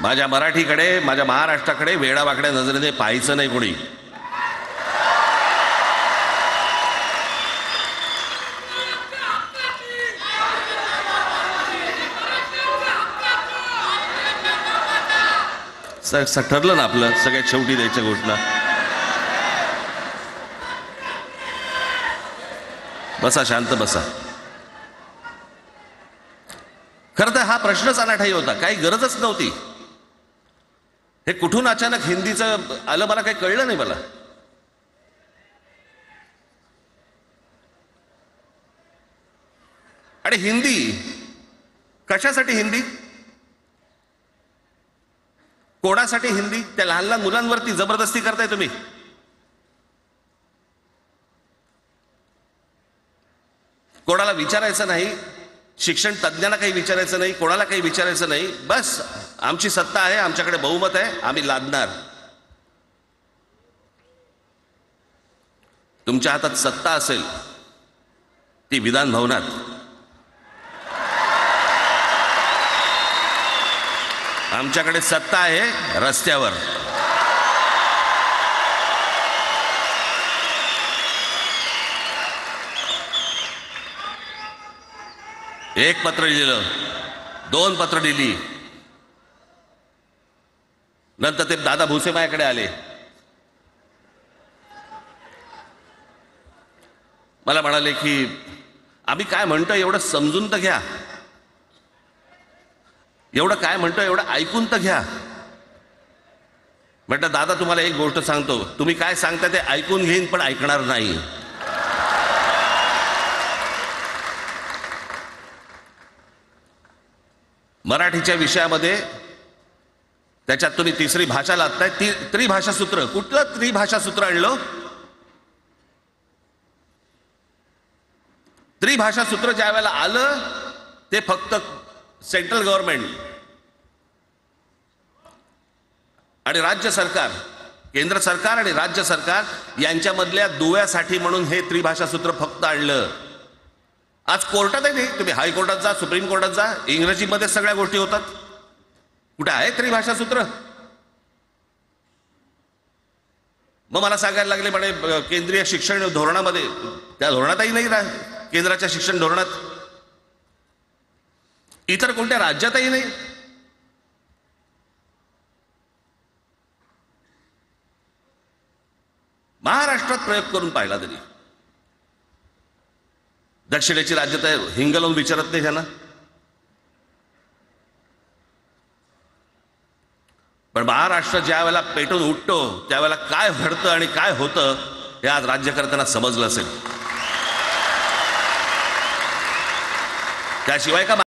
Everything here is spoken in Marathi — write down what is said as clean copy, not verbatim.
माझ्या मराठीकडे, माझ्या महाराष्ट्राकडे वेडावाकड्या नजरेने पाहायचं नाही कोणी. ठरलं ना आपलं, सगळ्यात शेवटी द्यायच्या घोषणा. बसा, शांत बसा. खरं तर हा प्रश्नच अनाठाई होता, काही गरजच नव्हती. हे कुठून अचानक हिंदीचं आलं मला काही कळलं नाही. मला आणि हिंदी कशासाठी? हिंदी कोणासाठी? हिंदी त्या लहान लहान मुलांवरती जबरदस्ती करताय तुम्ही. कोणाला विचारायचं नाही, शिक्षण तज्ञांना काही विचारायचं नाही, कोणाला काही विचारायचं नाही. बस आमची सत्ता आहे, आमच्याकडे बहुमत आहे, आम्ही लादणार. तुमच्या हातात सत्ता असेल ती विधान भवनात, आमच्याकडे सत्ता आहे रस्त्यावर. एक पत्र लिहिलं, 2 पत्र लिहिली, नंतर ते दादा भुसे माझ्याकडे आले. मला म्हणाले की आम्ही काय म्हणतो एवढं समजून तर घ्या, एवढं काय म्हणतो एवढं ऐकून तर घ्या. म्हटलं दादा तुम्हाला एक गोष्ट सांगतो, तुम्ही काय सांगता ते ऐकून घेईन पण ऐकणार नाही. मराठीच्या विषयामध्ये त्याच्यात तुम्ही तिसरी भाषा लादताय. त्रिभाषा सूत्र, कुठलं त्रिभाषा सूत्र आणलं? त्रिभाषा सूत्र ज्या वेळेला आलं ते फक्त सेंट्रल गव्हर्नमेंट आणि राज्य सरकार, केंद्र सरकार आणि राज्य सरकार यांच्यामधल्या दुव्यासाठी म्हणून हे त्रिभाषा सूत्र फक्त आणलं. आज कोर्टातही नाही, तुम्ही हायकोर्टात जा, सुप्रीम कोर्टात जा, इंग्रजीमध्ये सगळ्या गोष्टी होतात. कुठे आहे त्रिभाषा सूत्र? मग मला सांगायला लागले म्हणे केंद्रीय शिक्षण धोरणामध्ये, त्या धोरणातही नाही राह, केंद्राच्या शिक्षण धोरणात, इतर कोणत्या राज्यातही नाही. महाराष्ट्रात प्रयोग करून पाहिला तरी दक्षिणेची राज्य तर हिंग लावून विचारत नाही त्यांना. पण महाराष्ट्र ज्या वेळेला पेटून उठतो त्यावेळेला काय घडतं आणि काय होतं हे आज राज्यकर्त्यांना समजलं असेल. त्याशिवाय का